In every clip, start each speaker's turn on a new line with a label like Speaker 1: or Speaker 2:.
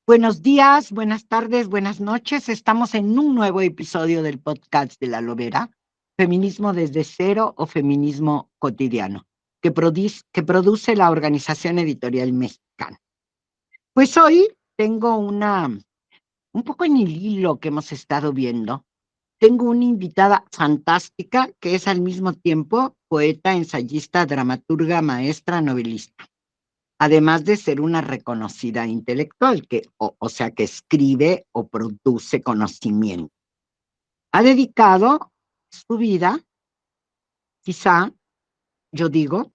Speaker 1: Buenos días, buenas tardes, buenas noches. Estamos en un nuevo episodio del podcast de La Lobera, Feminismo desde cero o Feminismo cotidiano, que produce la Organización Editorial Mexicana. Pues hoy tengo un poco en el hilo que hemos estado viendo, tengo una invitada fantástica que es al mismo tiempo poeta, ensayista, dramaturga, maestra, novelista, además de ser una reconocida intelectual, o sea, que escribe o produce conocimiento. Ha dedicado su vida, quizá, yo digo,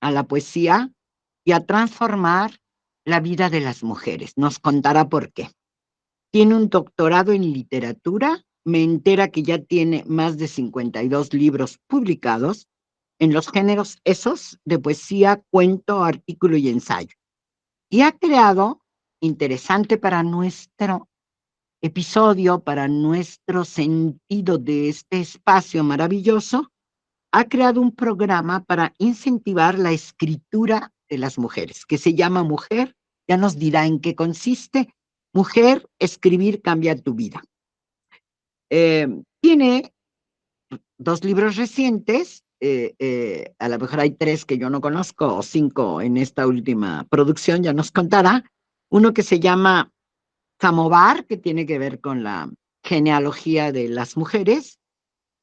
Speaker 1: a la poesía y a transformar la vida de las mujeres. Nos contará por qué. Tiene un doctorado en literatura, me entera que ya tiene más de 52 libros publicados en los géneros esos de poesía, cuento, artículo y ensayo. Y ha creado, interesante para nuestro episodio, para nuestro sentido de este espacio maravilloso, ha creado un programa para incentivar la escritura de las mujeres, que se llama Mujer, ya nos dirá en qué consiste. Mujer, escribir cambia tu vida. Tiene 2 libros recientes, a lo mejor hay 3 que yo no conozco, o 5 en esta última producción, ya nos contará. Uno que se llama Samovar, que tiene que ver con la genealogía de las mujeres,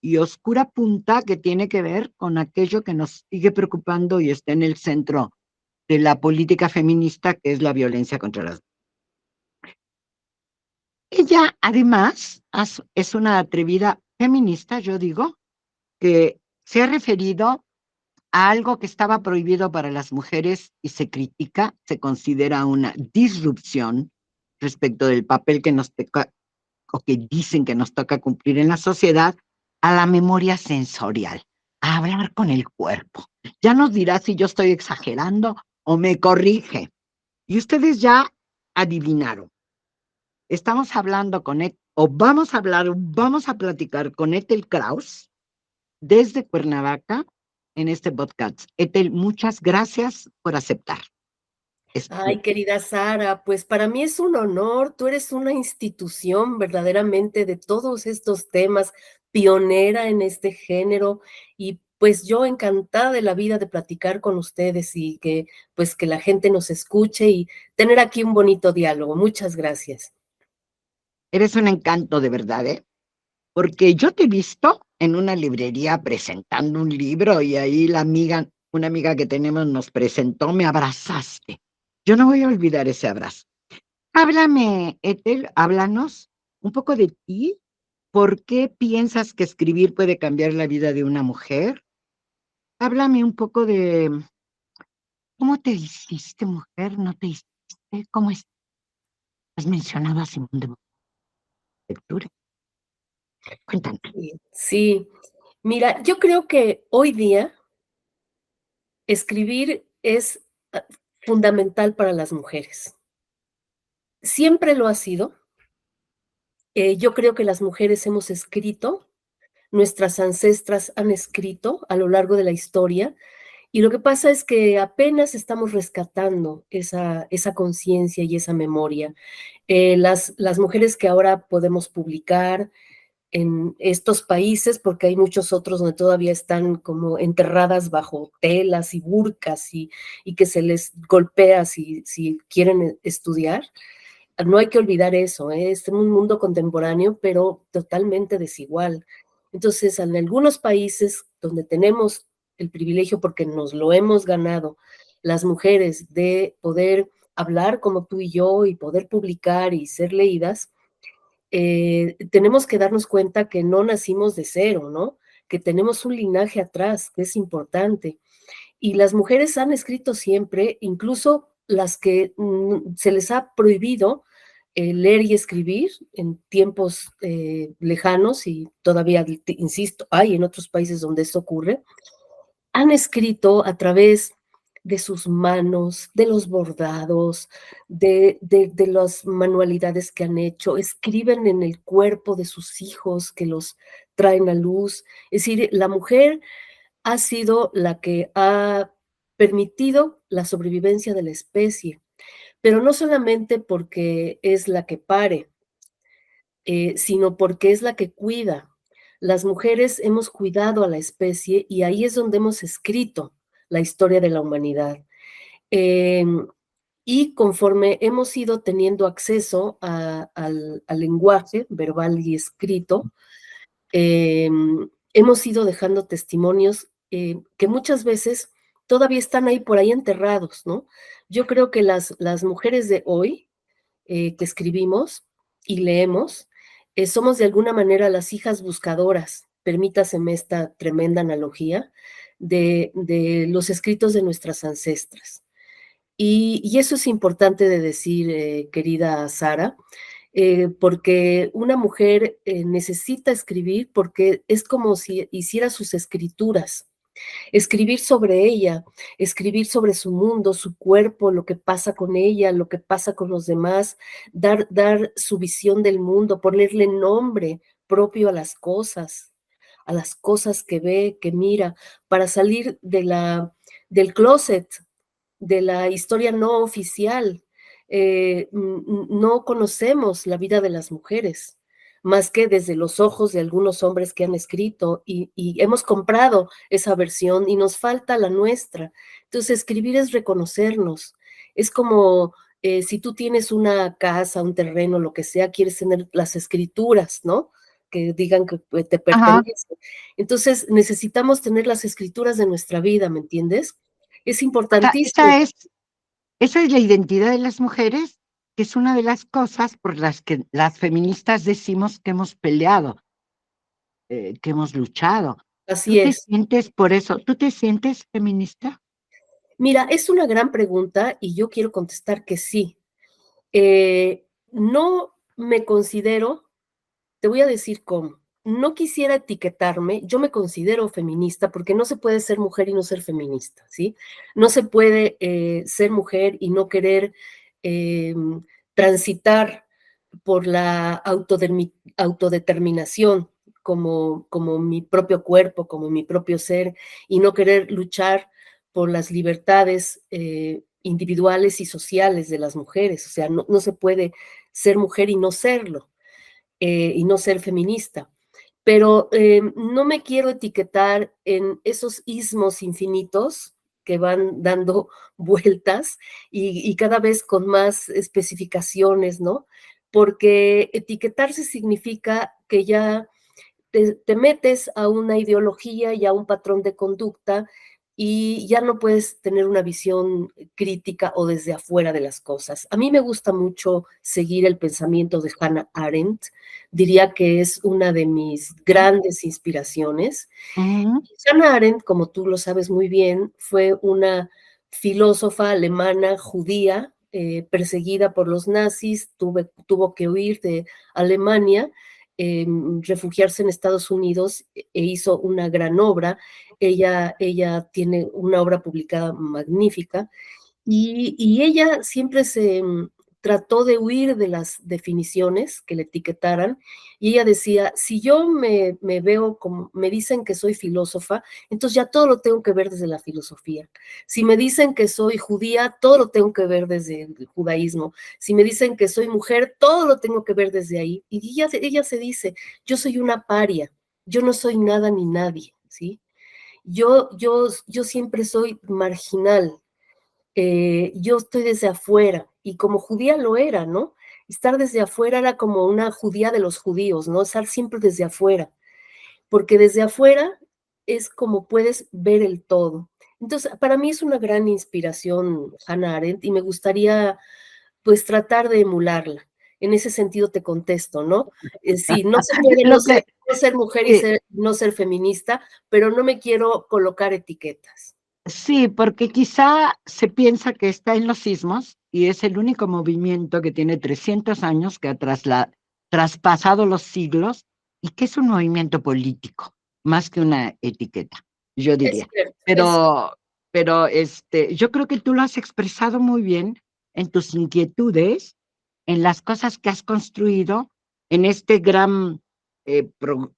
Speaker 1: y Oscura Punta, que tiene que ver con aquello que nos sigue preocupando y está en el centro de la política feminista, que es la violencia contra las mujeres. Ella, además, es una atrevida feminista, yo digo, que se ha referido a algo que estaba prohibido para las mujeres y se critica, se considera una disrupción respecto del papel que nos toca o que dicen que nos toca cumplir en la sociedad, a la memoria sensorial, a hablar con el cuerpo. Ya nos dirá si yo estoy exagerando o me corrige. Y ustedes ya adivinaron. Estamos hablando con o vamos a platicar con Ethel Kraus desde Cuernavaca en este podcast. Ethel, muchas gracias por aceptar.
Speaker 2: Ay, querida Sara, pues para mí es un honor. Tú eres una institución verdaderamente de todos estos temas, pionera en este género, y pues yo encantada de la vida de platicar con ustedes y que pues que la gente nos escuche y tener aquí un bonito diálogo. Muchas gracias.
Speaker 1: Eres un encanto de verdad, ¿eh? Porque yo te he visto en una librería presentando un libro y ahí una amiga que tenemos nos presentó, me abrazaste. Yo no voy a olvidar ese abrazo. Háblame, Ethel, háblanos un poco de ti. ¿Por qué piensas que escribir puede cambiar la vida de una mujer? Háblame un poco de cómo te hiciste mujer, no te hiciste, cómo has mencionado a Simón de Lectura. Cuéntame.
Speaker 2: Sí, mira, yo creo que hoy día escribir es fundamental para las mujeres. Siempre lo ha sido. Yo creo que las mujeres hemos escrito, nuestras ancestras han escrito a lo largo de la historia, y lo que pasa es que apenas estamos rescatando esa conciencia y esa memoria. Las mujeres que ahora podemos publicar en estos países, porque hay muchos otros donde todavía están como enterradas bajo telas y burcas y que se les golpea si quieren estudiar. No hay que olvidar eso, ¿eh? Es un mundo contemporáneo, pero totalmente desigual. Entonces, en algunos países donde tenemos el privilegio, porque nos lo hemos ganado, las mujeres, de poder hablar como tú y yo y poder publicar y ser leídas, tenemos que darnos cuenta que no nacimos de cero, ¿no? Que tenemos un linaje atrás, que es importante. Y las mujeres han escrito siempre, incluso las que se les ha prohibido leer y escribir en tiempos lejanos, y todavía, insisto, hay en otros países donde esto ocurre, han escrito a través de sus manos, de los bordados, de las manualidades que han hecho, escriben en el cuerpo de sus hijos que los traen a luz. Es decir, la mujer ha sido la que ha permitido la sobrevivencia de la especie, pero no solamente porque es la que pare, sino porque es la que cuida. Las mujeres hemos cuidado a la especie y ahí es donde hemos escrito la historia de la humanidad. Em, y conforme hemos ido teniendo acceso al lenguaje verbal y escrito, hemos ido dejando testimonios que muchas veces todavía están ahí por ahí enterrados, ¿no? Yo creo que las mujeres de hoy que escribimos y leemos, somos de alguna manera las hijas buscadoras, permítaseme esta tremenda analogía, de los escritos de nuestras ancestras. Y eso es importante de decir, querida Sara, porque una mujer necesita escribir porque es como si hiciera sus escrituras, escribir sobre ella, escribir sobre su mundo, su cuerpo, lo que pasa con ella, lo que pasa con los demás, dar su visión del mundo, ponerle nombre propio a las cosas que ve, que mira, para salir del closet, de la historia no oficial. No conocemos la vida de las mujeres, más que desde los ojos de algunos hombres que han escrito y hemos comprado esa versión y nos falta la nuestra. Entonces, escribir es reconocernos. Es como si tú tienes una casa, un terreno, lo que sea, quieres tener las escrituras, ¿no? Que digan que te
Speaker 1: Ajá.
Speaker 2: pertenece. Entonces, necesitamos tener las escrituras de nuestra vida, ¿me entiendes? Es
Speaker 1: Esa,
Speaker 2: importantísimo.
Speaker 1: esa es, esa es la identidad de las mujeres, que es una de las cosas por las que las feministas decimos que hemos peleado, que hemos luchado. ¿Tú
Speaker 2: Así
Speaker 1: te
Speaker 2: es.
Speaker 1: sientes por eso? ¿Tú te sientes feminista?
Speaker 2: Mira, es una gran pregunta y yo quiero contestar que sí. No me considero, te voy a decir cómo. No quisiera etiquetarme, yo me considero feminista porque no se puede ser mujer y no ser feminista, ¿sí? No se puede ser mujer y no querer eh, transitar por la autodeterminación como mi propio cuerpo, como mi propio ser, y no querer luchar por las libertades individuales y sociales de las mujeres. O sea, no se puede ser mujer y no serlo, y no ser feminista. Pero no me quiero etiquetar en esos ismos infinitos que van dando vueltas y cada vez con más especificaciones, ¿no? Porque etiquetarse significa que ya te metes a una ideología y a un patrón de conducta y ya no puedes tener una visión crítica o desde afuera de las cosas. A mí me gusta mucho seguir el pensamiento de Hannah Arendt, diría que es una de mis grandes inspiraciones.
Speaker 1: Ujú.
Speaker 2: Hannah Arendt, como tú lo sabes muy bien, fue una filósofa alemana judía perseguida por los nazis, tuvo que huir de Alemania, refugiarse en Estados Unidos hizo una gran obra. Ella tiene una obra publicada magnífica y ella siempre trató de huir de las definiciones que le etiquetaran, y ella decía, si yo me veo como, me dicen que soy filósofa, entonces ya todo lo tengo que ver desde la filosofía. Si me dicen que soy judía, todo lo tengo que ver desde el judaísmo. Si me dicen que soy mujer, todo lo tengo que ver desde ahí. Y ella se dice, yo soy una paria, yo no soy nada ni nadie, ¿sí? Yo siempre soy marginal, yo estoy desde afuera, y como judía lo era, ¿no? Estar desde afuera era como una judía de los judíos, ¿no? Estar siempre desde afuera, porque desde afuera es como puedes ver el todo. Entonces, para mí es una gran inspiración Hannah Arendt y me gustaría pues tratar de emularla. En ese sentido te contesto, ¿no? Sí, no se puede
Speaker 1: Lo que,
Speaker 2: no ser mujer y
Speaker 1: sí,
Speaker 2: no ser feminista, pero no me quiero colocar etiquetas.
Speaker 1: sí, porque quizá se piensa que está en los sismos y es el único movimiento que tiene 300 años, que ha traspasado los siglos y que es un movimiento político, más que una etiqueta, yo
Speaker 2: Es
Speaker 1: diría.
Speaker 2: cierto, es cierto.
Speaker 1: Pero yo creo que tú lo has expresado muy bien en tus inquietudes, en las cosas que has construido, en este gran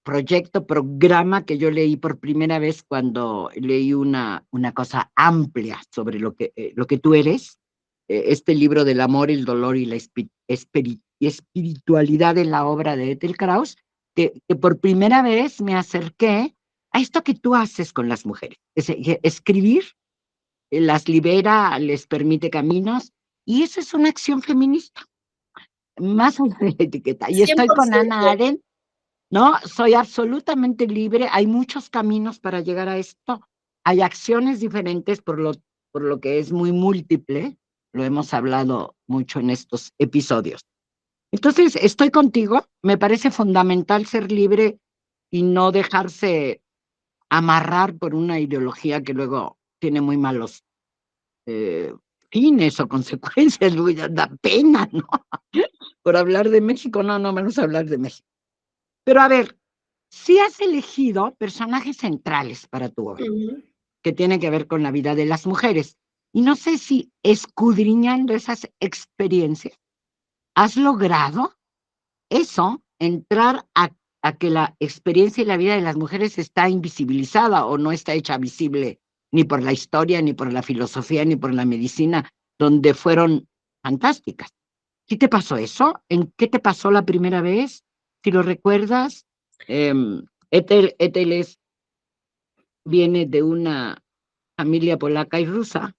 Speaker 1: proyecto, programa que yo leí por primera vez cuando leí una cosa amplia sobre lo que tú eres. este libro del amor, el dolor y la espiritualidad en la obra de Ethel Kraus, que por primera vez me acerqué a esto que tú haces con las mujeres. Escribir las libera, les permite caminos, y eso es una acción feminista, más allá de la etiqueta. Y estoy con Hannah
Speaker 2: 100%.
Speaker 1: Arendt, ¿no? Soy absolutamente libre, hay muchos caminos para llegar a esto, hay acciones diferentes por lo que es muy múltiple, lo hemos hablado mucho en estos episodios. Entonces, estoy contigo, me parece fundamental ser libre y no dejarse amarrar por una ideología que luego tiene muy malos eh, fines o consecuencias, luego ya da pena, ¿no? Por hablar de México, no vamos a hablar de México. Pero a ver, sí has elegido personajes centrales para tu obra,
Speaker 2: Ujú.
Speaker 1: que tienen que ver con la vida de las mujeres. Y no sé si escudriñando esas experiencias, has logrado eso, entrar a que la experiencia y la vida de las mujeres está invisibilizada o no está hecha visible ni por la historia, ni por la filosofía, ni por la medicina, donde fueron fantásticas. ¿Sí te pasó eso? ¿En qué te pasó la primera vez? Si lo recuerdas, Ethel viene de una familia polaca y rusa,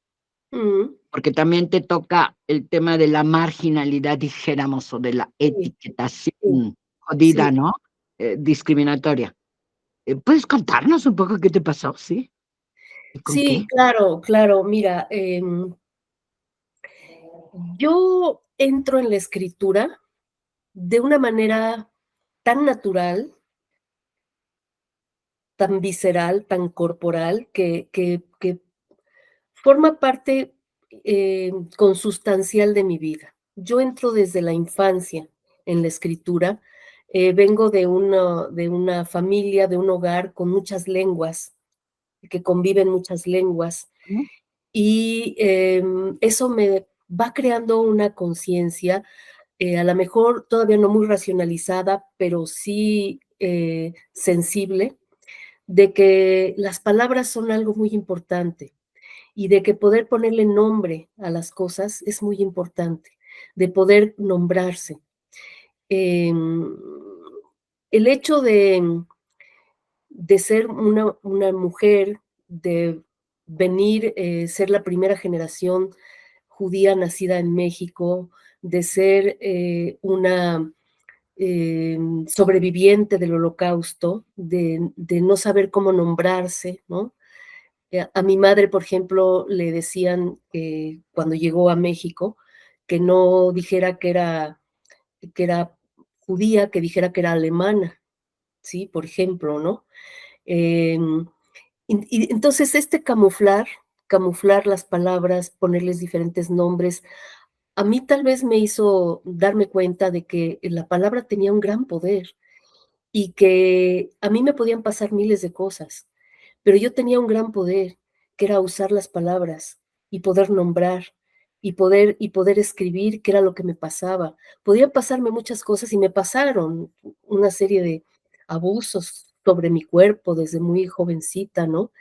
Speaker 2: Ujú.
Speaker 1: porque también te toca el tema de la marginalidad, dijéramos, o de la
Speaker 2: Sí, sí,
Speaker 1: etiquetación jodida,
Speaker 2: sí.
Speaker 1: ¿no? Discriminatoria. ¿Puedes contarnos un poco qué te pasó? ¿Sí? ¿Y con
Speaker 2: Sí,
Speaker 1: qué?
Speaker 2: claro, claro. Mira, yo entro en la escritura de una manera tan natural, tan visceral, tan corporal, que forma parte, consustancial de mi vida. Yo entro desde la infancia en la escritura, vengo de una familia, de un hogar con muchas lenguas, que conviven muchas lenguas,
Speaker 1: ¿Mm?
Speaker 2: y, eso me va creando una conciencia, a la mejor todavía no muy racionalizada, pero sí, sensible, de que las palabras son algo muy importante y de que poder ponerle nombre a las cosas es muy importante, de poder nombrarse. Em, el hecho de ser una mujer, de venir, ser la primera generación judía nacida en México, de ser, una sobreviviente del Holocausto, de no saber cómo nombrarse, ¿no? A mi madre, por ejemplo, le decían cuando llegó a México que no dijera que era judía, que dijera que era alemana, ¿sí? Por ejemplo, ¿no? Em, y entonces camuflar las palabras, ponerles diferentes nombres, a mí tal vez me hizo darme cuenta de que la palabra tenía un gran poder y que a mí me podían pasar miles de cosas, pero yo tenía un gran poder, que era usar las palabras y poder nombrar y poder escribir qué era lo que me pasaba. Podían pasarme muchas cosas y me pasaron una serie de abusos sobre mi cuerpo desde muy jovencita, ¿no?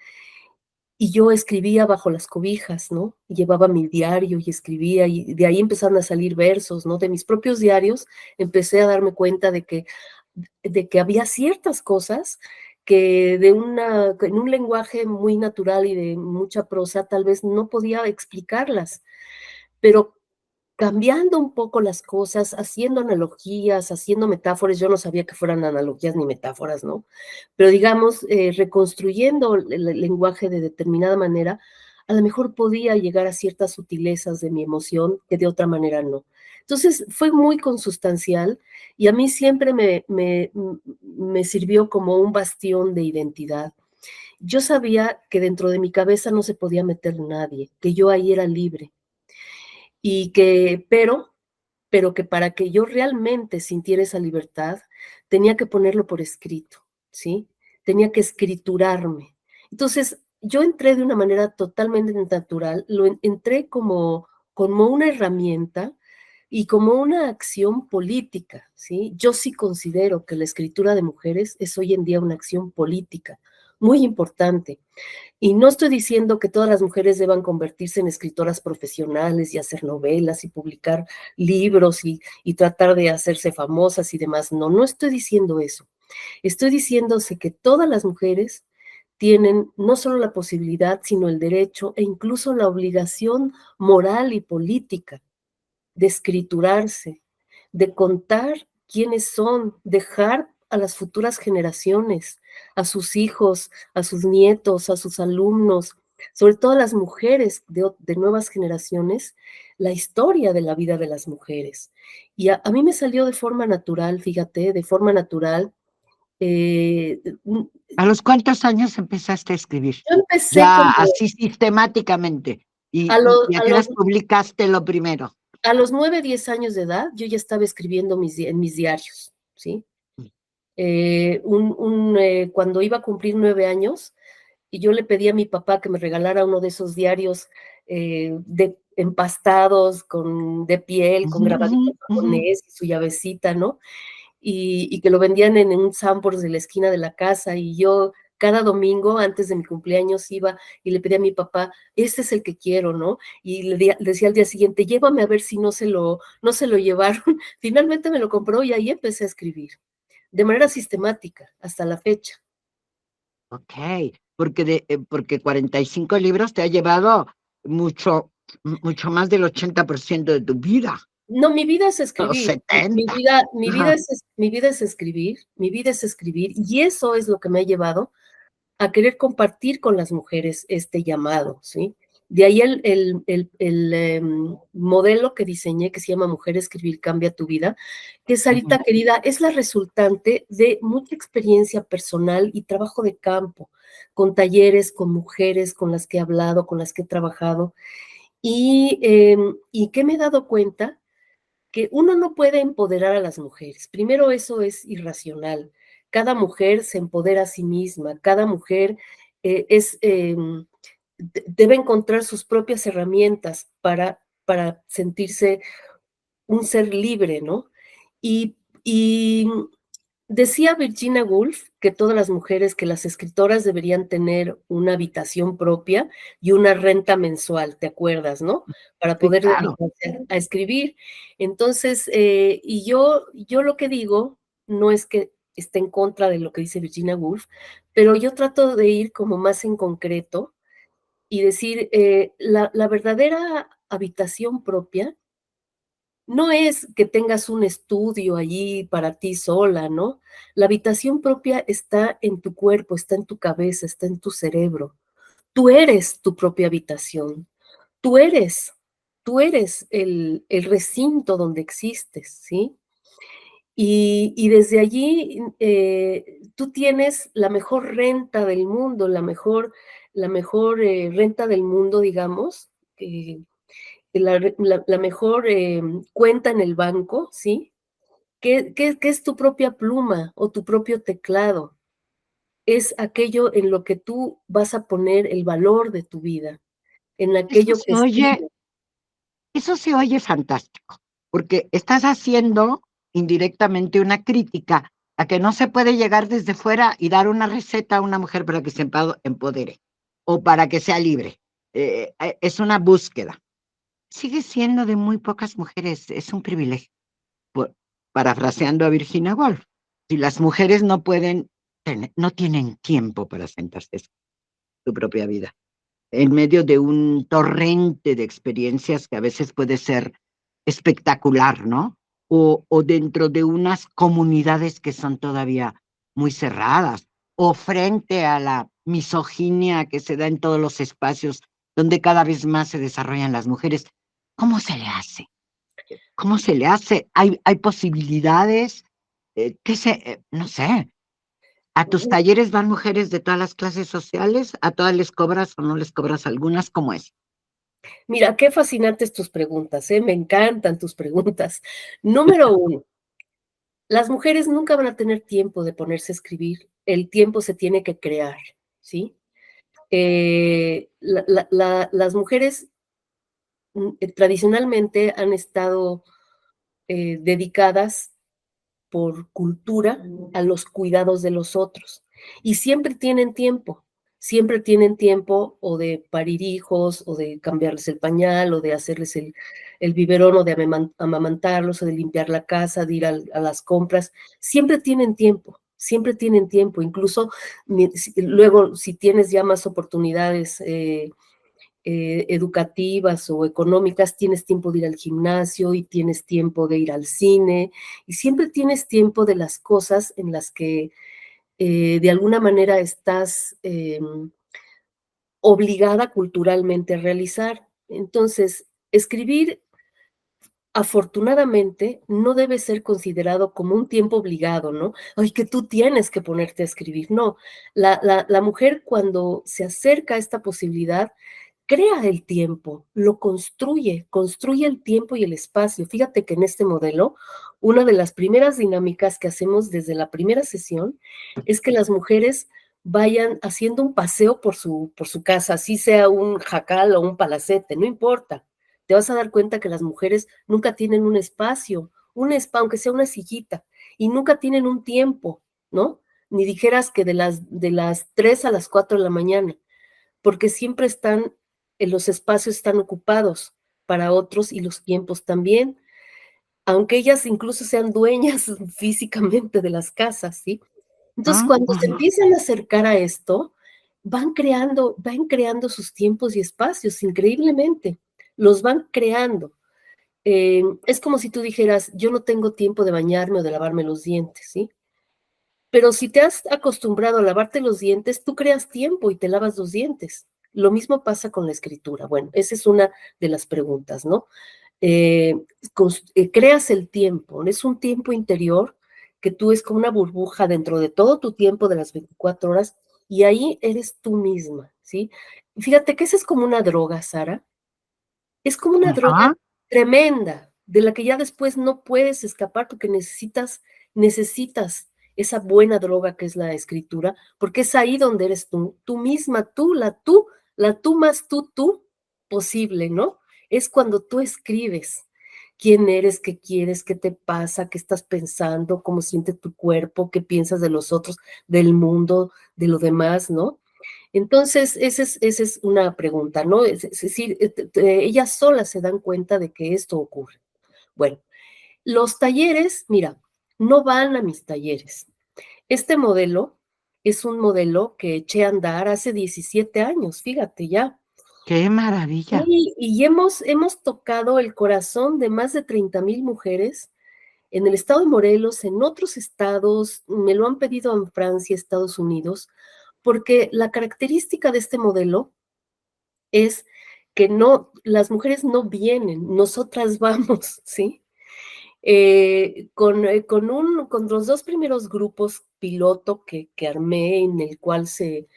Speaker 2: Y yo escribía bajo las cobijas, ¿no? Llevaba mi diario y escribía, y de ahí empezaron a salir versos, ¿no? De mis propios diarios empecé a darme cuenta de que había ciertas cosas que en un lenguaje muy natural y de mucha prosa tal vez no podía explicarlas, pero cambiando un poco las cosas, haciendo analogías, haciendo metáforas, yo no sabía que fueran analogías ni metáforas, ¿no? Pero digamos, reconstruyendo el lenguaje de determinada manera, a lo mejor podía llegar a ciertas sutilezas de mi emoción que de otra manera no. Entonces, fue muy consustancial y a mí siempre me sirvió como un bastión de identidad. Yo sabía que dentro de mi cabeza no se podía meter nadie, que yo ahí era libre y pero que para que yo realmente sintiera esa libertad, tenía que ponerlo por escrito, ¿sí? Tenía que escriturarme. Entonces, yo entré de una manera totalmente natural, entré como una herramienta y como una acción política, ¿sí? Yo sí considero que la escritura de mujeres es hoy en día una acción política, muy importante. Y no estoy diciendo que todas las mujeres deban convertirse en escritoras profesionales y hacer novelas y publicar libros y tratar de hacerse famosas y demás. No, no estoy diciendo eso. Estoy diciéndose que todas las mujeres tienen no solo la posibilidad, sino el derecho e incluso la obligación moral y política de escriturarse, de contar quiénes son, dejar a las futuras generaciones, a sus hijos, a sus nietos, a sus alumnos, sobre todo a las mujeres de nuevas generaciones, la historia de la vida de las mujeres. Y a mí me salió de forma natural, fíjate, de forma natural. eh, mm,
Speaker 1: ¿A los cuántos años empezaste a escribir?
Speaker 2: yo empecé
Speaker 1: Ya
Speaker 2: como
Speaker 1: así sistemáticamente.
Speaker 2: a
Speaker 1: ¿Y a
Speaker 2: a
Speaker 1: qué
Speaker 2: los,
Speaker 1: horas publicaste lo primero?
Speaker 2: a los 9, 10 años de edad, yo ya estaba escribiendo en mis diarios, ¿sí? Cuando iba a cumplir 9 años, y yo le pedí a mi papá que me regalara uno de esos diarios empastados, de piel, con
Speaker 1: Ujú, ujú,
Speaker 2: grabadito
Speaker 1: ujú.
Speaker 2: japonés y su llavecita, ¿no? Y que lo vendían en un Sanborns de la esquina de la casa, y yo cada domingo antes de mi cumpleaños iba y le pedía a mi papá, este es el que quiero, ¿no? Y le decía al día siguiente, llévame a ver si no se lo llevaron. Finalmente me lo compró y ahí empecé a escribir de manera sistemática hasta la fecha.
Speaker 1: Ok, porque 45 libros te ha llevado mucho, mucho más del 80% de tu vida,
Speaker 2: No, mi vida es
Speaker 1: o
Speaker 2: escribir. Mi
Speaker 1: 70.
Speaker 2: vida, mi vida
Speaker 1: Ajá.
Speaker 2: es, mi vida es escribir, mi vida es escribir, y eso es lo que me ha llevado a querer compartir con las mujeres este llamado, ¿sí? De ahí el modelo que diseñé, que se llama Mujer Escribir Cambia tu Vida, que
Speaker 1: Ujú,
Speaker 2: Sarita querida, es la resultante de mucha experiencia personal y trabajo de campo, con talleres, con mujeres con las que he hablado, con las que he trabajado, y que me he dado cuenta que uno no puede empoderar a las mujeres. Primero, eso es irracional. Cada mujer se empodera a sí misma, cada mujer debe encontrar sus propias herramientas para sentirse un ser libre, ¿no? Y decía Virginia Woolf que todas las mujeres, que las escritoras deberían tener una habitación propia y una renta mensual, ¿te acuerdas, no? Para
Speaker 1: sí,
Speaker 2: poder
Speaker 1: claro.
Speaker 2: dedicarse a escribir. Entonces, y yo lo que digo no es que esté en contra de lo que dice Virginia Woolf, pero yo trato de ir como más en concreto y decir, la verdadera habitación propia no es que tengas un estudio allí para ti sola, ¿no? La habitación propia está en tu cuerpo, está en tu cabeza, está en tu cerebro. Tú eres tu propia habitación. Tú eres, tú eres el recinto donde existes, ¿sí? Y desde allí tú tienes la mejor renta del mundo, la mejor renta del mundo, digamos, la mejor cuenta en el banco, ¿sí? ¿Qué es tu propia pluma o tu propio teclado? Es aquello en lo que tú vas a poner el valor de tu vida, en
Speaker 1: Eso
Speaker 2: aquello que
Speaker 1: se oye,
Speaker 2: escribes.
Speaker 1: eso se oye fantástico, porque estás haciendo indirectamente una crítica a que no se puede llegar desde fuera y dar una receta a una mujer para que se empodere o para que sea libre. Es una búsqueda. Sigue siendo de muy pocas mujeres, es un privilegio. Por- Parafraseando a Virginia Woolf, si las mujeres no pueden, no tienen tiempo para sentarse a escribir su propia vida, en medio de un torrente de experiencias que a veces puede ser espectacular, ¿no? O dentro de unas comunidades que son todavía muy cerradas, o frente a la misoginia que se da en todos los espacios donde cada vez más se desarrollan las mujeres. ¿Cómo se le hace? ¿Cómo se le hace? ¿Hay posibilidades? No sé, ¿a tus talleres van mujeres de todas las clases sociales? ¿A todas les cobras o no les cobras algunas? ¿Cómo es?
Speaker 2: Mira, qué fascinantes tus preguntas, ¿eh? Me encantan tus preguntas. Número uno, las mujeres nunca van a tener tiempo de ponerse a escribir. El tiempo se tiene que crear, ¿sí? Las mujeres tradicionalmente han estado dedicadas por cultura a los cuidados de los otros. Y siempre tienen tiempo o de parir hijos, o de cambiarles el pañal, o de hacerles el biberón, o de amamantarlos, o de limpiar la casa, de ir a las compras. Siempre tienen tiempo. Incluso luego, si tienes ya más oportunidades educativas o económicas, tienes tiempo de ir al gimnasio y tienes tiempo de ir al cine, y siempre tienes tiempo de las cosas en las que de alguna manera estás obligada culturalmente a realizar. Entonces, escribir, afortunadamente, no debe ser considerado como un tiempo obligado, ¿no? Ay, que tú tienes que ponerte a escribir. No, la mujer, cuando se acerca a esta posibilidad, crea el tiempo, lo construye el tiempo y el espacio. Fíjate que en este modelo, una de las primeras dinámicas que hacemos desde la primera sesión es que las mujeres vayan haciendo un paseo por su casa, así sea un jacal o un palacete, no importa. Te vas a dar cuenta que las mujeres nunca tienen un espacio, aunque sea una sillita, y nunca tienen un tiempo, ¿no? Ni dijeras que de las 3 a las 4 de la mañana, porque siempre los espacios están ocupados para otros y los tiempos también, aunque ellas incluso sean dueñas físicamente de las casas, ¿sí? Entonces,
Speaker 1: Ah,
Speaker 2: cuando se
Speaker 1: ajá.
Speaker 2: empiezan a acercar a esto, van creando sus tiempos y espacios increíblemente, los van creando. Es como si tú dijeras, yo no tengo tiempo de bañarme o de lavarme los dientes, ¿sí? Pero si te has acostumbrado a lavarte los dientes, tú creas tiempo y te lavas los dientes. Lo mismo pasa con la escritura. Bueno, esa es una de las preguntas, ¿no? Eh, Creas el tiempo, es un tiempo interior que tú es como una burbuja dentro de todo tu tiempo de las 24 horas y ahí eres tú misma, ¿sí? Fíjate que esa es como una droga, Sara. Es como una droga
Speaker 1: Ajá.
Speaker 2: tremenda, de la que ya después no puedes escapar porque necesitas esa buena droga que es la escritura, porque es ahí donde eres tú misma, la tú más tú posible, ¿no? Es cuando tú escribes quién eres, qué quieres, qué te pasa, qué estás pensando, cómo siente tu cuerpo, qué piensas de los otros, del mundo, de lo demás, ¿no? Entonces, esa es una pregunta, ¿no? Es decir, ellas solas se dan cuenta de que esto ocurre. Bueno, los talleres, mira, no van a mis talleres. Este modelo es un modelo que eché a andar hace 17 años, fíjate ya.
Speaker 1: Qué maravilla.
Speaker 2: Y hemos tocado el corazón de más de 30,000 mujeres en el estado de Morelos, en otros estados, me lo han pedido en Francia, Estados Unidos, porque la característica de este modelo es que no, las mujeres no vienen, nosotras vamos, ¿sí? Con los dos primeros grupos piloto que armé, en el cual se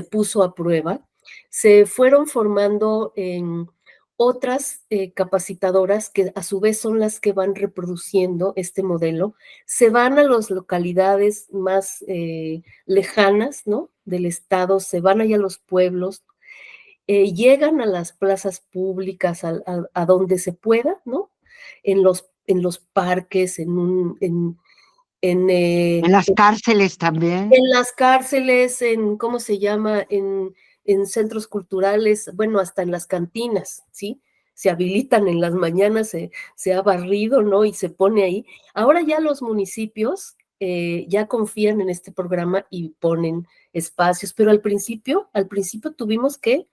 Speaker 2: puso a prueba, se fueron formando en otras capacitadoras que a su vez son las que van reproduciendo este modelo, se van a las localidades más lejanas, ¿no? Del estado, se van allá a los pueblos, llegan a las plazas públicas, a donde se pueda, ¿no? En los parques, en,
Speaker 1: En las cárceles también.
Speaker 2: en las cárceles, ¿cómo se llama? En centros culturales, bueno, hasta en las cantinas, ¿sí? Se habilitan en las mañanas, se ha barrido, ¿no? Y se pone ahí. Ahora ya los municipios ya confían en este programa y ponen espacios, pero al principio tuvimos que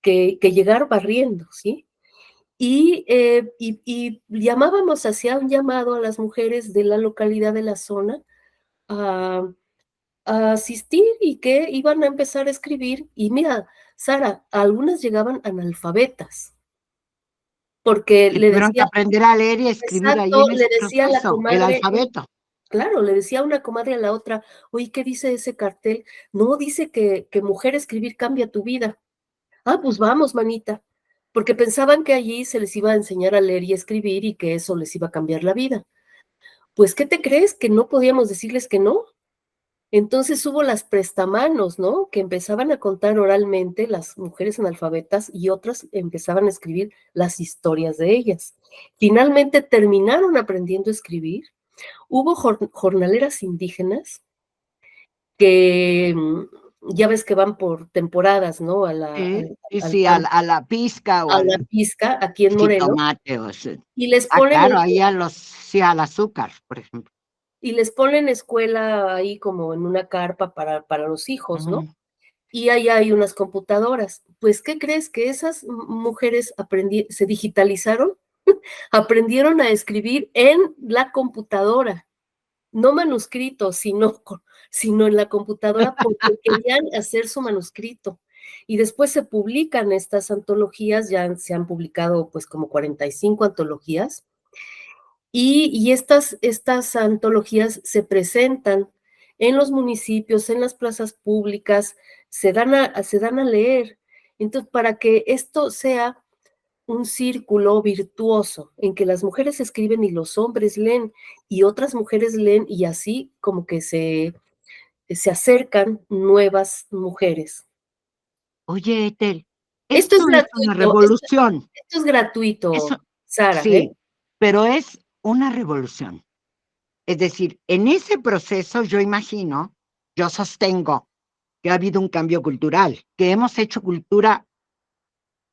Speaker 2: llegar barriendo, ¿sí? Y llamábamos, hacía un llamado a las mujeres de la localidad de la zona a, a asistir y que iban a empezar a escribir. Y mira, Sara, algunas llegaban analfabetas, porque
Speaker 1: Que
Speaker 2: le
Speaker 1: tuvieron que
Speaker 2: decía,
Speaker 1: aprender a leer y a escribir ahí
Speaker 2: exacto,
Speaker 1: en ese
Speaker 2: le decía a la
Speaker 1: proceso, el
Speaker 2: comadre,
Speaker 1: alfabeto.
Speaker 2: claro, le decía una comadre a la otra, oye, ¿qué dice ese cartel? No, dice que mujer escribir cambia tu vida. Ah, pues vamos, manita, porque pensaban que allí se les iba a enseñar a leer y a escribir y que eso les iba a cambiar la vida. Pues, ¿qué te crees? Que no podíamos decirles que no. Entonces hubo las prestamanos, ¿no? Que empezaban a contar oralmente las mujeres analfabetas y otras empezaban a escribir las historias de ellas. Finalmente terminaron aprendiendo a escribir. Hubo jornaleras indígenas que ya ves que van por temporadas, ¿no?
Speaker 1: Sí, sí,
Speaker 2: Al
Speaker 1: sí,
Speaker 2: campo,
Speaker 1: a la pizca o
Speaker 2: a la
Speaker 1: al
Speaker 2: pizca aquí en Morelos,
Speaker 1: jitomate o sí.
Speaker 2: y les
Speaker 1: Ah,
Speaker 2: ponen
Speaker 1: claro, ahí a los sí, al azúcar, por ejemplo.
Speaker 2: y les ponen escuela ahí como en una carpa para los hijos, ¿no?
Speaker 1: Ujú.
Speaker 2: Y ahí hay unas computadoras. Pues, ¿qué crees? Que esas mujeres se digitalizaron, aprendieron a escribir en la computadora, no manuscrito, sino en la computadora porque querían hacer su manuscrito. Y después se publican estas antologías, ya se han publicado pues como 45 antologías, y estas antologías se presentan en los municipios, en las plazas públicas, se dan a leer. Entonces, para que esto sea un círculo virtuoso en que las mujeres escriben y los hombres leen y otras mujeres leen y así como que se acercan nuevas mujeres.
Speaker 1: Oye, Ethel,
Speaker 2: Esto es
Speaker 1: esto es una
Speaker 2: gratuito,
Speaker 1: revolución.
Speaker 2: esto es gratuito,
Speaker 1: Eso
Speaker 2: Sara, ¿eh?
Speaker 1: sí, pero es una revolución. Es decir, en ese proceso yo imagino, yo sostengo que ha habido un cambio cultural, que hemos hecho cultura,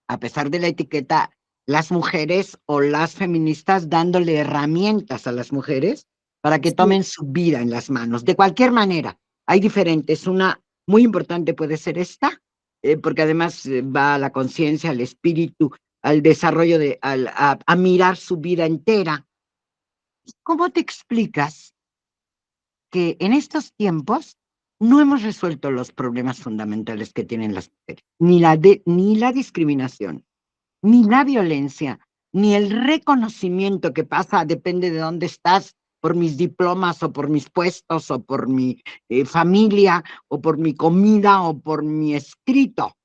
Speaker 1: a pesar de la etiqueta, las mujeres o las feministas dándole herramientas a las mujeres para que
Speaker 2: Sí,
Speaker 1: tomen su vida en las manos. De cualquier manera, hay diferentes. Una muy importante puede ser esta, porque además va a la conciencia, al espíritu, al desarrollo a mirar su vida entera. ¿Cómo te explicas que en estos tiempos no hemos resuelto los problemas fundamentales que tienen las mujeres? Ni la discriminación, ni la violencia, ni el reconocimiento que pasa, depende de dónde estás, por mis diplomas o por mis puestos o por mi familia o por mi comida o por mi escrito.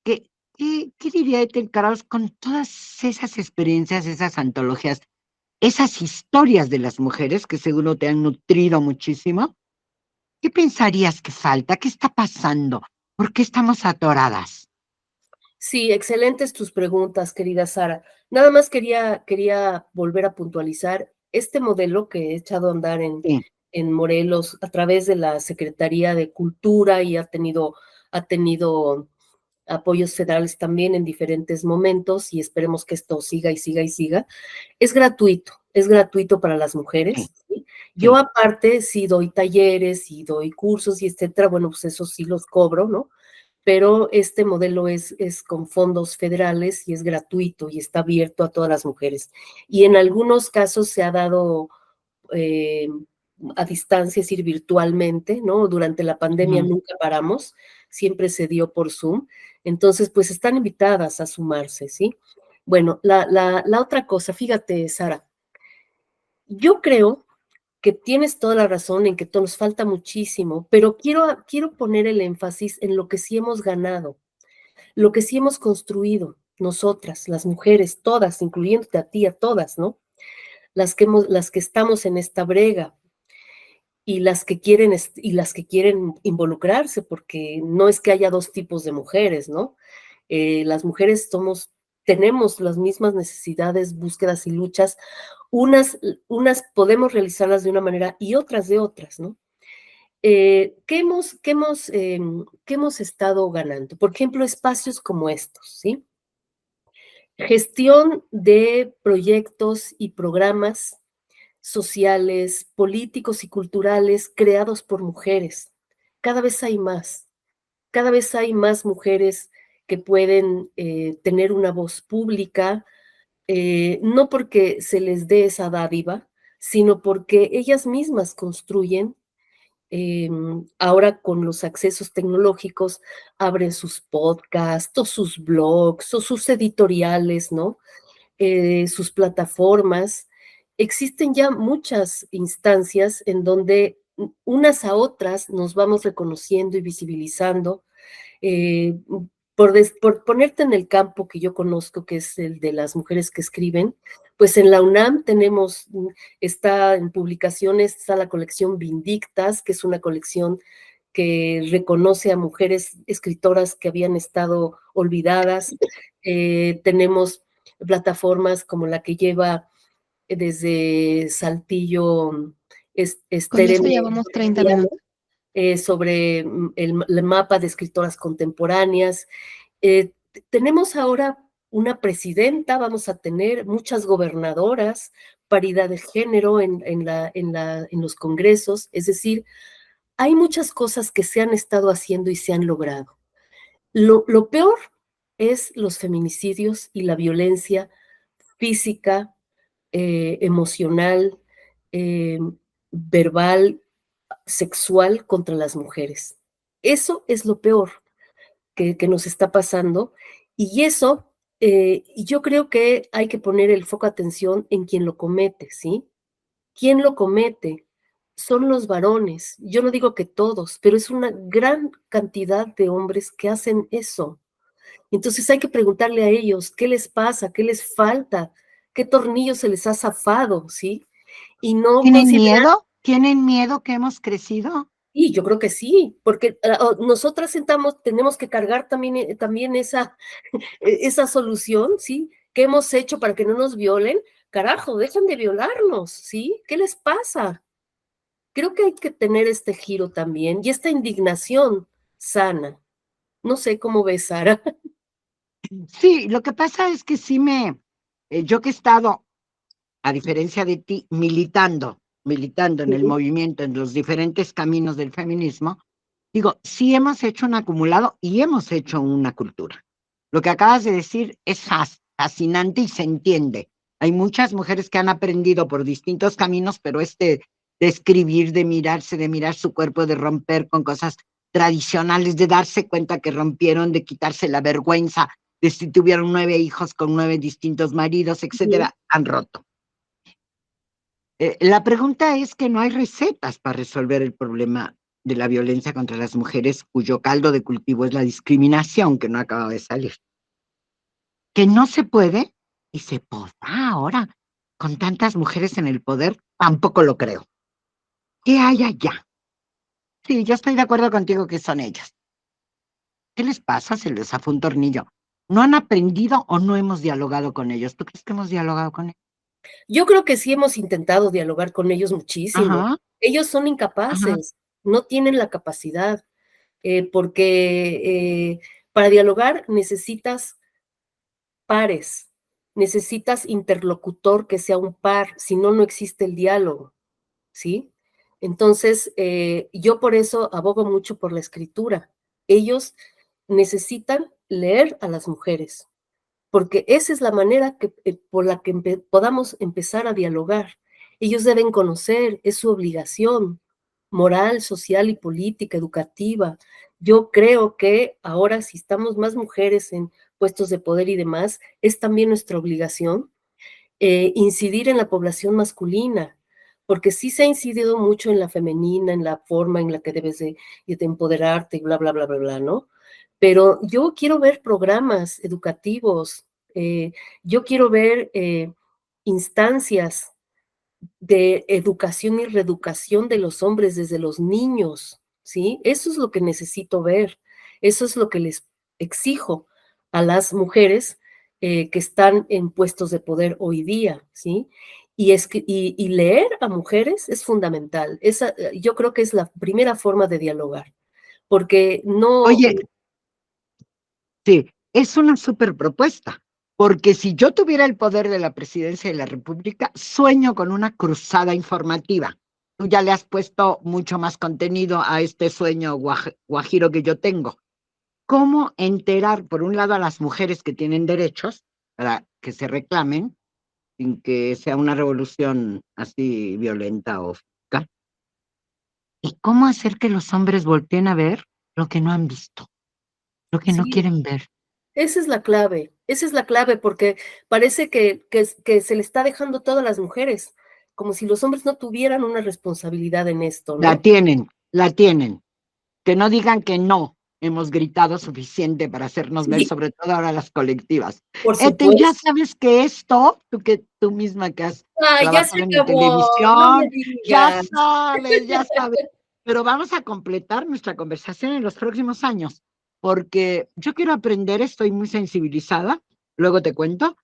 Speaker 1: ¿Qué diría Ethel Carlos con todas esas experiencias, esas antologías, esas historias de las mujeres que seguro te han nutrido muchísimo? ¿Qué pensarías que falta? ¿Qué está pasando? ¿Por qué estamos atoradas?
Speaker 2: sí, excelentes tus preguntas, querida Sara. Nada más quería volver a puntualizar este modelo que he echado a andar
Speaker 1: Sí,
Speaker 2: en Morelos a través de la Secretaría de Cultura y ha tenido apoyos federales también en diferentes momentos y esperemos que esto siga y siga y siga. Es gratuito para las
Speaker 1: sí,
Speaker 2: mujeres, ¿sí? Yo
Speaker 1: sí.
Speaker 2: aparte sí doy talleres y doy cursos y etcétera, bueno, pues eso sí los cobro, ¿no? Pero este modelo es con fondos federales y es gratuito y está abierto a todas las mujeres. Y en algunos casos se ha dado eh, a distancia, es decir, virtualmente, ¿no? Durante la pandemia
Speaker 1: Ujú.
Speaker 2: nunca paramos, siempre se dio por Zoom. Entonces, pues están invitadas a sumarse, ¿sí? Bueno, la otra cosa, fíjate, Sara, yo creo que tienes toda la razón en que nos falta muchísimo, pero quiero poner el énfasis en lo que sí hemos ganado, lo que sí hemos construido, nosotras, las mujeres, todas, incluyéndote a ti, a todas, ¿no? Las que estamos en esta brega y las que quieren involucrarse, porque no es que haya dos tipos de mujeres, ¿no? Las mujeres tenemos las mismas necesidades, búsquedas y luchas, unas podemos realizarlas de una manera y otras de otras, ¿no? ¿Qué hemos estado ganando? Por ejemplo, espacios como estos, ¿sí? Gestión de proyectos y programas sociales, políticos y culturales creados por mujeres. Cada vez hay más, cada vez hay más mujeres que pueden tener una voz pública, no porque se les dé esa dádiva, sino porque ellas mismas construyen. Ahora con los accesos tecnológicos, abren sus podcasts o sus blogs o sus editoriales, ¿no? Sus plataformas. Existen ya muchas instancias en donde unas a otras nos vamos reconociendo y visibilizando. Eh, por ponerte en el campo que yo conozco, que es el de las mujeres que escriben, pues en la UNAM está en publicaciones, está la colección Vindictas, que es una colección que reconoce a mujeres escritoras que habían estado olvidadas. Tenemos plataformas como la que lleva desde Saltillo
Speaker 3: Con
Speaker 2: Esther
Speaker 3: eso
Speaker 2: M.
Speaker 3: llevamos 30
Speaker 2: Cristiano,
Speaker 3: minutos.
Speaker 2: sobre el mapa de escritoras contemporáneas. Tenemos ahora una presidenta, vamos a tener muchas gobernadoras, paridad de género en los congresos, es decir, hay muchas cosas que se han estado haciendo y se han logrado. Lo peor es los feminicidios y la violencia física, emocional, eh, verbal, sexual contra las mujeres. Eso es lo peor que nos está pasando y eso, yo creo que hay que poner el foco de atención en quien lo comete, ¿sí? ¿Quién lo comete? Son los varones. Yo no digo que todos, pero es una gran cantidad de hombres que hacen eso. Entonces hay que preguntarle a ellos qué les pasa, qué les falta, qué tornillo se les ha zafado, ¿sí? Y no
Speaker 1: ¿Tienen
Speaker 2: considerar,
Speaker 1: miedo? ¿Tienen miedo que hemos crecido?
Speaker 2: y yo creo que sí, porque nosotras tenemos que cargar también esa solución, ¿sí? ¿Qué hemos hecho para que no nos violen? Carajo, dejen de violarnos, ¿sí? ¿Qué les pasa? Creo que hay que tener este giro también y esta indignación sana. No sé cómo ves, Sara.
Speaker 1: Sí, lo que pasa es que yo que he estado, a diferencia de ti, militando en el movimiento, en los diferentes caminos del feminismo, digo, sí hemos hecho un acumulado y hemos hecho una cultura. Lo que acabas de decir es fascinante y se entiende. Hay muchas mujeres que han aprendido por distintos caminos, pero de escribir, de mirarse, de mirar su cuerpo, de romper con cosas tradicionales, de darse cuenta que rompieron, de quitarse la vergüenza, de si tuvieron 9 hijos con 9 distintos maridos, etcétera, han roto. La pregunta es que no hay recetas para resolver el problema de la violencia contra las mujeres, cuyo caldo de cultivo es la discriminación, que no acaba de salir. Que no se puede y se podrá ahora. Con tantas mujeres en el poder, tampoco lo creo. ¿Qué hay allá? Sí, yo estoy de acuerdo contigo que son ellas. ¿Qué les pasa? Se les zafó un tornillo. ¿No han aprendido o no hemos dialogado con ellos? ¿Tú crees que hemos dialogado con ellos?
Speaker 2: Yo creo que sí hemos intentado dialogar con ellos muchísimo.
Speaker 1: Ajá,
Speaker 2: Ellos son
Speaker 1: ajá.
Speaker 2: incapaces, no tienen la capacidad, porque para dialogar necesitas pares, necesitas interlocutor que sea un par, si no, no existe el diálogo, ¿sí? Entonces, yo por eso abogo mucho por la escritura. Ellos necesitan leer a las mujeres, porque esa es la manera por la que podamos empezar a dialogar. Ellos deben conocer, es su obligación moral, social y política, educativa. Yo creo que ahora, si estamos más mujeres en puestos de poder y demás, es también nuestra obligación incidir en la población masculina, porque sí se ha incidido mucho en la femenina, en la forma en la que debes de empoderarte, bla, bla, bla, bla, bla, ¿no? Pero yo quiero ver programas educativos, yo quiero ver instancias de educación y reeducación de los hombres desde los niños, ¿sí? Eso es lo que necesito ver, eso es lo que les exijo a las mujeres que están en puestos de poder hoy día, ¿sí? Y leer a mujeres es fundamental. Yo creo que es la primera forma de dialogar, porque no.
Speaker 1: Oye, sí, es una súper propuesta, porque si yo tuviera el poder de la presidencia de la República, sueño con una cruzada informativa. Tú ya le has puesto mucho más contenido a este sueño guajiro que yo tengo. ¿Cómo enterar, por un lado, a las mujeres que tienen derechos para que se reclamen sin que sea una revolución así violenta o física? ¿Y cómo hacer que los hombres volteen a ver lo que no han visto, lo que no
Speaker 2: Sí,
Speaker 1: quieren ver?
Speaker 2: esa es la clave, porque parece que se le está dejando todo a las mujeres, como si los hombres no tuvieran una responsabilidad en esto,
Speaker 1: La
Speaker 2: ¿no?
Speaker 1: tienen, la tienen. Que no digan que no hemos gritado suficiente para hacernos ver,
Speaker 2: Sí,
Speaker 1: sobre todo ahora las colectivas.
Speaker 2: por
Speaker 1: Ya
Speaker 2: supuesto.
Speaker 1: sabes que esto, tú misma que has
Speaker 2: Ay, ya se
Speaker 1: trabajado en la
Speaker 2: acabó, no me
Speaker 1: televisión,
Speaker 2: digas.
Speaker 1: ya sabes, pero vamos a completar nuestra conversación en los próximos años, porque yo quiero aprender, estoy muy sensibilizada, luego te cuento,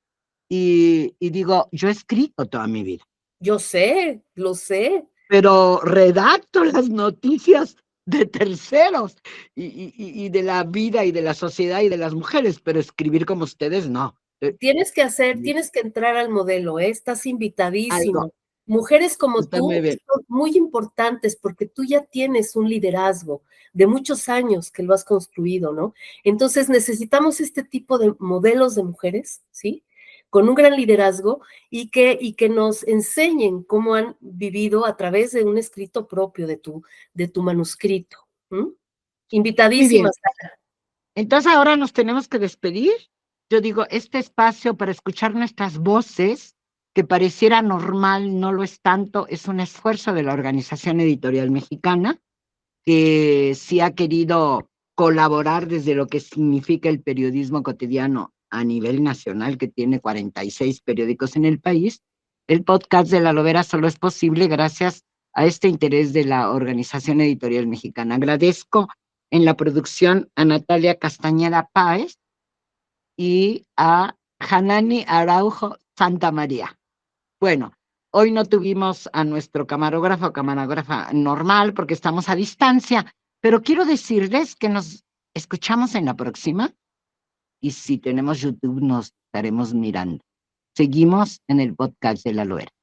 Speaker 1: y digo, yo he escrito toda mi vida,
Speaker 2: Yo sé, lo sé.
Speaker 1: pero redacto las noticias de terceros y de la vida y de la sociedad y de las mujeres, pero escribir como ustedes no.
Speaker 2: Tienes que entrar al modelo, ¿eh? Estás
Speaker 1: Algo,
Speaker 2: invitadísimo. Mujeres como
Speaker 1: está muy
Speaker 2: tú
Speaker 1: bien.
Speaker 2: son muy importantes porque tú ya tienes un liderazgo de muchos años que lo has construido, ¿no? Entonces necesitamos este tipo de modelos de mujeres, ¿sí? Con un gran liderazgo y que nos enseñen cómo han vivido a través de un escrito propio de tu manuscrito. ¿M?
Speaker 1: Muy bien.
Speaker 2: Invitadísimas.
Speaker 1: Entonces ahora nos tenemos que despedir. Yo digo, este espacio para escuchar nuestras voces, que pareciera normal, no lo es tanto, es un esfuerzo de la Organización Editorial Mexicana, que sí ha querido colaborar desde lo que significa el periodismo cotidiano a nivel nacional, que tiene 46 periódicos en el país. El podcast de La Lobera solo es posible gracias a este interés de la Organización Editorial Mexicana. Agradezco en la producción a Natalia Castañeda Páez y a Hanani Araujo Santa María. Bueno, hoy no tuvimos a nuestro camarógrafo o camarógrafa normal porque estamos a distancia, pero quiero decirles que nos escuchamos en la próxima y si tenemos YouTube nos estaremos mirando. Seguimos en el podcast de La Loera.